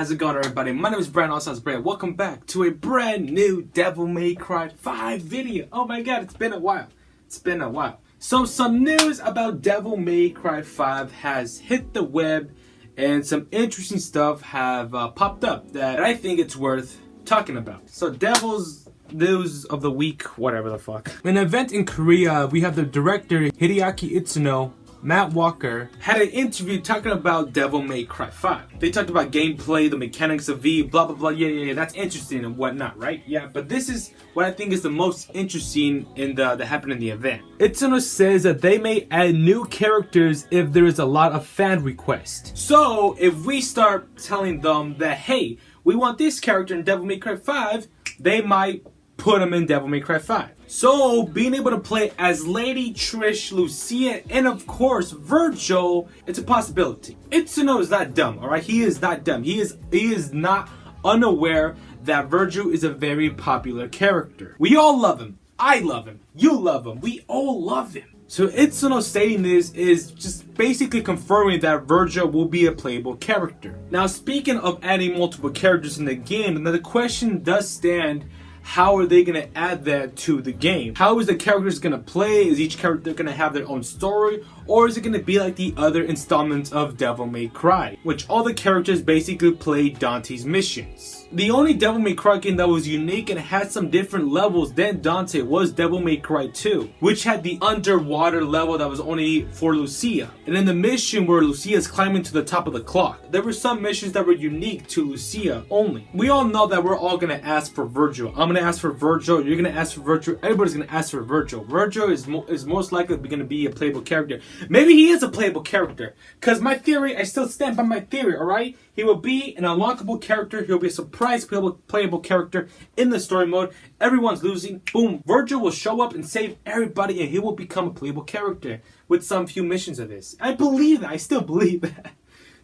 How's it going, everybody? My name is Brian, also as Brian. Welcome back to a brand new Devil May Cry 5 video. Oh my god, it's been a while. So some news about Devil May Cry 5 has hit the web, and some interesting stuff have popped up that I think it's worth talking about. So Devil's news of the week, whatever the fuck. An event in Korea, we have the director Hideaki Itsuno, Matt Walker, had an interview talking about Devil May Cry 5. They talked about gameplay, the mechanics of V, blah blah blah, yeah, that's interesting and whatnot, right? Yeah, but this is what I think is the most interesting in that happened in the event. Itsuno says that they may add new characters if there is a lot of fan requests. So if we start telling them that, hey, we want this character in Devil May Cry 5, they might put him in Devil May Cry 5. So, being able to play as Lady, Trish, Lucia, and of course, Virgil, it's a possibility. Itsuno is not dumb, alright? He is not dumb. He is not unaware that Virgil is a very popular character. We all love him. I love him. You love him. We all love him. So Itsuno stating this is just basically confirming that Virgil will be a playable character. Now, speaking of adding multiple characters in the game, the question does stand: how are they going to add that to the game? How is the characters going to play? Is each character going to have their own story? Or is it going to be like the other installments of Devil May Cry, which all the characters basically play Dante's missions? The only Devil May Cry game that was unique and had some different levels than Dante was Devil May Cry 2, which had the underwater level that was only for Lucia. And in the mission where Lucia is climbing to the top of the clock, there were some missions that were unique to Lucia only. We all know that we're all going to ask for Virgil. I'm going to ask for Virgil. You're going to ask for Virgil. Everybody's going to ask for Virgil. Virgil is most likely going to be a playable character. Maybe he is a playable character. Because my theory, I still stand by my theory, alright? He will be an unlockable character. He'll be a surprise playable character in the story mode. Everyone's losing. Boom. Virgil will show up and save everybody, and he will become a playable character with some few missions of this. I believe that. I still believe that.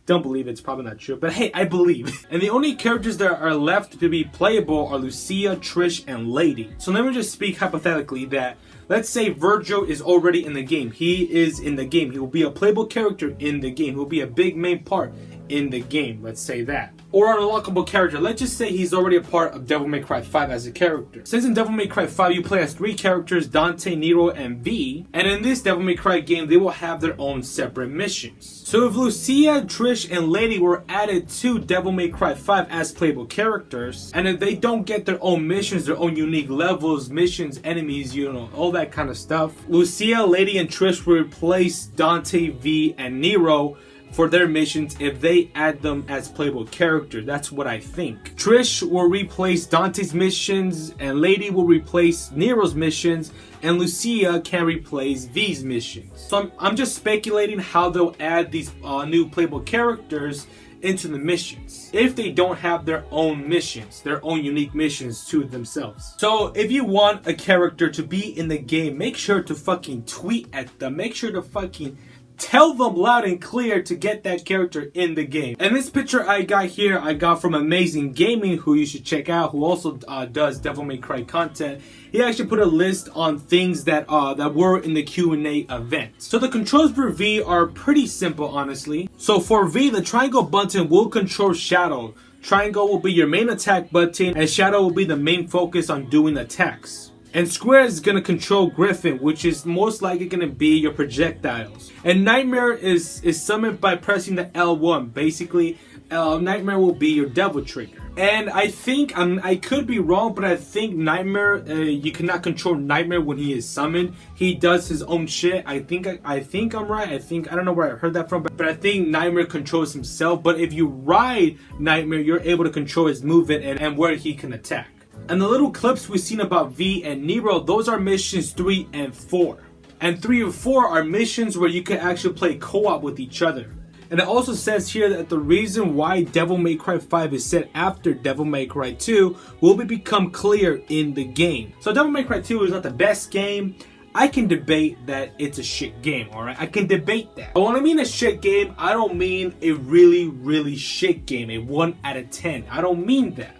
Don't believe it, it's probably not true, but hey, I believe. And the only characters that are left to be playable are Lucia, Trish, and Lady. So let me just speak hypothetically that, let's say Virgil is already in the game. He is in the game. He will be a playable character in the game. He will be a big main part in the game, let's say that. Or an unlockable character. Let's just say he's already a part of Devil May Cry 5 as a character. Since in Devil May Cry 5 you play as 3 characters, Dante, Nero, and V, and in this Devil May Cry game they will have their own separate missions. So if Lucia, Trish, and Lady were added to Devil May Cry 5 as playable characters, and if they don't get their own missions, their own unique levels, missions, enemies, you know, all that kind of stuff, Lucia, Lady, and Trish will replace Dante, V, and Nero for their missions if they add them as playable characters. That's what I think. Trish will replace Dante's missions, and Lady will replace Nero's missions, and Lucia can replace V's missions. So I'm just speculating how they'll add these new playable characters into the missions if they don't have their own missions, their own unique missions to themselves. So if you want a character to be in the game, make sure to fucking tweet at them. Make sure to fucking tell them loud and clear to get that character in the game. And this picture I got here, I got from Amazing Gaming, who you should check out, who also does Devil May Cry content. He actually put a list on things that were in the Q&A event. So the controls for V are pretty simple, honestly. So for V, the triangle button will control Shadow. Triangle will be your main attack button, and Shadow will be the main focus on doing attacks. And Square is going to control Griffin, which is most likely going to be your projectiles. And Nightmare is summoned by pressing the L1. Basically, Nightmare will be your devil trigger. And I think, I could be wrong, but I think Nightmare, you cannot control Nightmare when he is summoned. He does his own shit. I think I'm right. I don't know where I heard that from, but I think Nightmare controls himself. But if you ride Nightmare, you're able to control his movement and where he can attack. And the little clips we've seen about V and Nero, those are missions 3 and 4. And 3 and 4 are missions where you can actually play co-op with each other. And it also says here that the reason why Devil May Cry 5 is set after Devil May Cry 2 will become clear in the game. So Devil May Cry 2 is not the best game. I can debate that it's a shit game, alright? I can debate that. But when I mean a shit game, I don't mean a really, really shit game, a 1 out of 10. I don't mean that.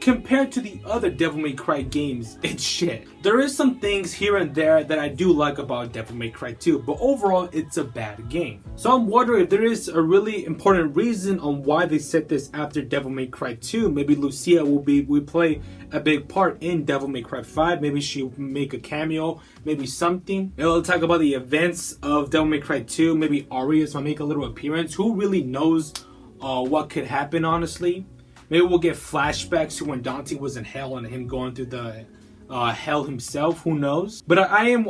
compared to the other Devil May Cry games, it's shit. There is some things here and there that I do like about Devil May Cry 2, but overall it's a bad game. So I'm wondering if there is a really important reason on why they set this after Devil May Cry 2. Maybe Lucia will play a big part in Devil May Cry 5. Maybe she'll make a cameo, maybe something. It'll talk about the events of Devil May Cry 2. Maybe Arias might make a little appearance. Who really knows what could happen, honestly? Maybe we'll get flashbacks to when Dante was in hell and him going through the hell himself. Who knows? But I am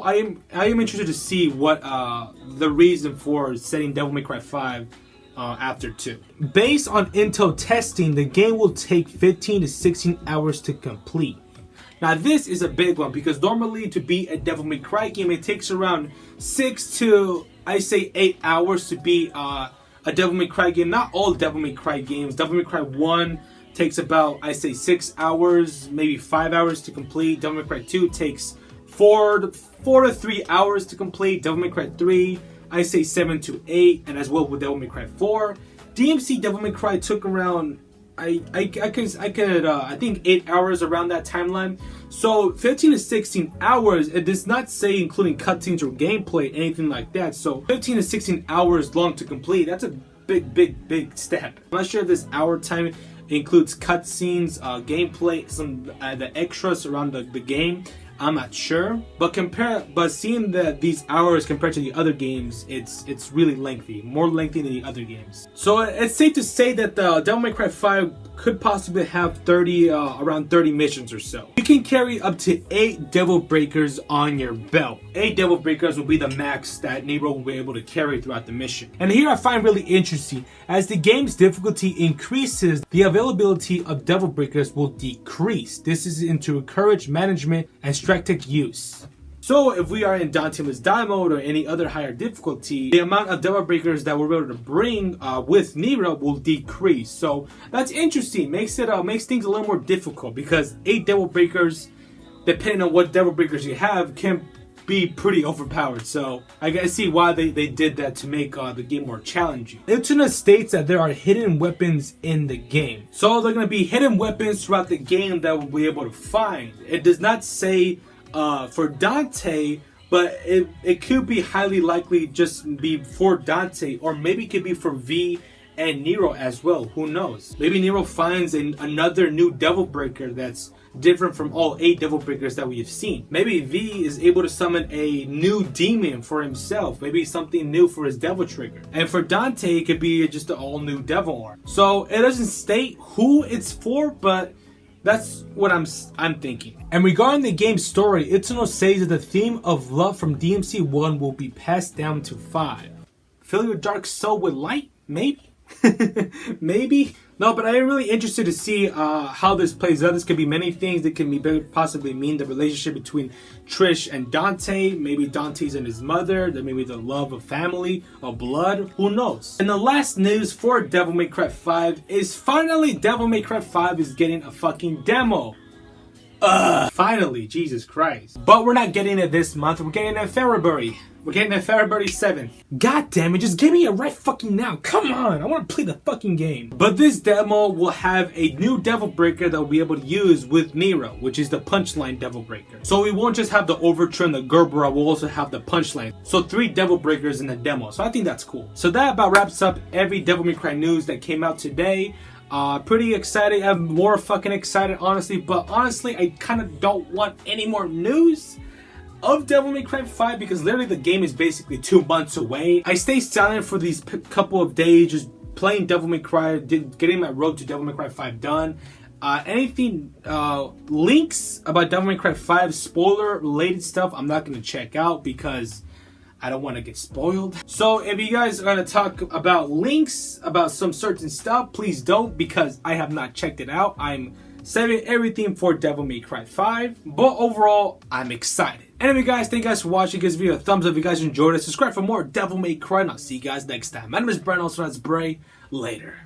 interested to see what the reason for setting Devil May Cry 5 after 2. Based on Intel testing, the game will take 15 to 16 hours to complete. Now this is a big one because normally to beat a Devil May Cry game, it takes around 6 to 8 hours to beat a Devil May Cry game. Not all Devil May Cry games. Devil May Cry 1 takes about 6 hours, maybe 5 hours to complete. Devil May Cry 2 takes 4 to 3 hours to complete. Devil May Cry 3, 7 to 8, and as well with Devil May Cry 4. DMC Devil May Cry took around I think 8 hours around that timeline. So 15 to 16 hours, it does not say including cutscenes or gameplay, anything like that. So 15 to 16 hours long to complete. That's a big step. I'm not sure if this hour time includes cutscenes, gameplay, some the extras around the game. I'm not sure, but seeing these hours compared to the other games, it's really lengthy, more lengthy than the other games. So it's safe to say that the Devil May Cry 5 could possibly have around 30 missions or so. You can carry up to 8 Devil Breakers on your belt. 8 Devil Breakers will be the max that Nero will be able to carry throughout the mission. And here I find really interesting, as the game's difficulty increases, the availability of Devil Breakers will decrease. This is to encourage management and strategic use. So if we are in Dante Must Die mode or any other higher difficulty, the amount of Devil Breakers that we're able to bring with Nero will decrease. So that's interesting. Makes things a little more difficult because 8 Devil Breakers, depending on what Devil Breakers you have, can be pretty overpowered. So I see why they did that, to make the game more challenging. Internet states that there are hidden weapons in the game. So they're going to be hidden weapons throughout the game that we'll be able to find. It does not say for Dante, but it could be highly likely just be for Dante, or maybe it could be for V and Nero as well. Who knows? Maybe Nero finds another new Devil Breaker that's different from all 8 Devil Breakers that we have seen. Maybe V is able to summon a new demon for himself. Maybe something new for his Devil Trigger. And for Dante, it could be just an all new Devil Arm. So it doesn't state who it's for, but that's what I'm thinking. And regarding the game's story, Itsuno says that the theme of love from DMC 1 will be passed down to 5. Fill your dark soul with light? Maybe? Maybe? No, but I am really interested to see how this plays out. This could be many things. That can be possibly mean the relationship between Trish and Dante. Maybe Dante's and his mother. Then maybe the love of family, of blood. Who knows? And the last news for Devil May Cry 5 is finally Devil May Cry 5 is getting a fucking demo. Finally, Jesus Christ. But we're not getting it this month. We're getting it in February. We're getting it February 7th. God damn it, just give me it right fucking now. Come on, I want to play the fucking game. But this demo will have a new Devil Breaker that we'll be able to use with Nero, which is the Punchline Devil Breaker. So we won't just have the Overture and the Gerbera, we'll also have the Punchline. So 3 Devil Breakers in the demo. So I think that's cool. So that about wraps up every Devil May Cry news that came out today. Pretty excited. I'm more fucking excited, honestly. But honestly, I kind of don't want any more news of Devil May Cry 5 because literally the game is basically 2 months away. I stay silent for these couple of days, just playing Devil May Cry, getting my road to Devil May Cry 5 done. Anything links about Devil May Cry 5 spoiler related stuff, I'm not going to check out because I don't want to get spoiled. So if you guys are going to talk about links about some certain stuff, please don't, because I have not checked it out. I'm saving everything for Devil May Cry 5, but overall, I'm excited. Anyway guys, thank you guys for watching. Give this video a thumbs up if you guys enjoyed it. Subscribe for more Devil May Cry, and I'll see you guys next time. My name is Brent, also known as Bray. Later.